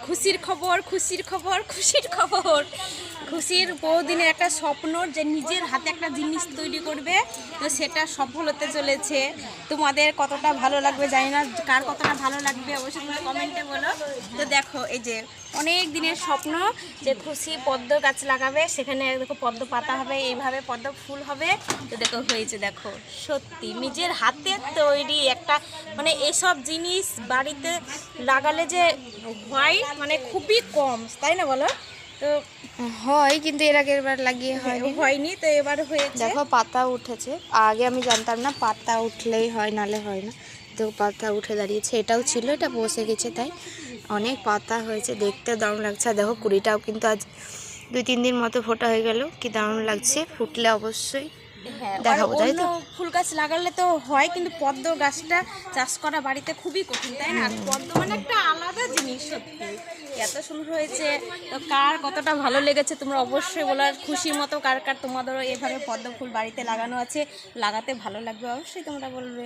খুশির খবর, খুশির খবর, খুশির খবর। খুশির বহুদিনের একটা স্বপ্ন যে নিজের হাতে একটা জিনিস তৈরি করবে, তো সেটা সফল হতে চলেছে। তোমাদের কতটা ভালো লাগবে জানি না, কার কতটা ভালো লাগবে অবশ্যই তোমরা কমেন্টে বলো। তো দেখো এই যে অনেক দিনের স্বপ্ন যে খুশি পদ্ম গাছ লাগাবে, সেখানে দেখো পদ্ম পাতা হবে, এইভাবে পদ্ম ফুল হবে। তো দেখো হয়েছে, দেখো সত্যি নিজের হাতে তৈরি একটা, মানে এসব জিনিস বাড়িতে লাগালে যে হয় মানে খুবই কম, তাই না বলো? তো হয়, কিন্তু এর আগের বার লাগিয়ে হয়নি, তো এবার হয়েছে। দেখো পাতা উঠেছে। আগে আমি জানতাম না পাতা উঠলেই হয়, নালে হয় না। তো পাতা উঠে দাঁড়িয়েছে, এটাও ছিল, এটা বসে গেছে, তাই অনেক পাতা হয়েছে, দেখতে দারুণ লাগছে। আর দেখো কুড়িটাও কিন্তু আজ 2-3 দিন মতো ফোটা হয়ে গেল, কি দারুণ লাগছে। ফুটলে অবশ্যই হ্যাঁ, আর দেখাবো, তাই অন্য তো। ফুল গাছ লাগালে তো হয়, কিন্তু পদ্ম গাছটা চাষ করা বাড়িতে খুবই কঠিন, তাই না? আর পদ্ম মানে একটা আলাদা জিনিস, সত্যি এত সুন্দর হয়েছে। তো কার কতটা ভালো লেগেছে তোমরা অবশ্যই বলো। আর খুশির মতো কার কার তোমাদেরও এভাবে পদ্ম ফুল বাড়িতে লাগানো আছে, লাগাতে ভালো লাগবে অবশ্যই তোমরা বলবে।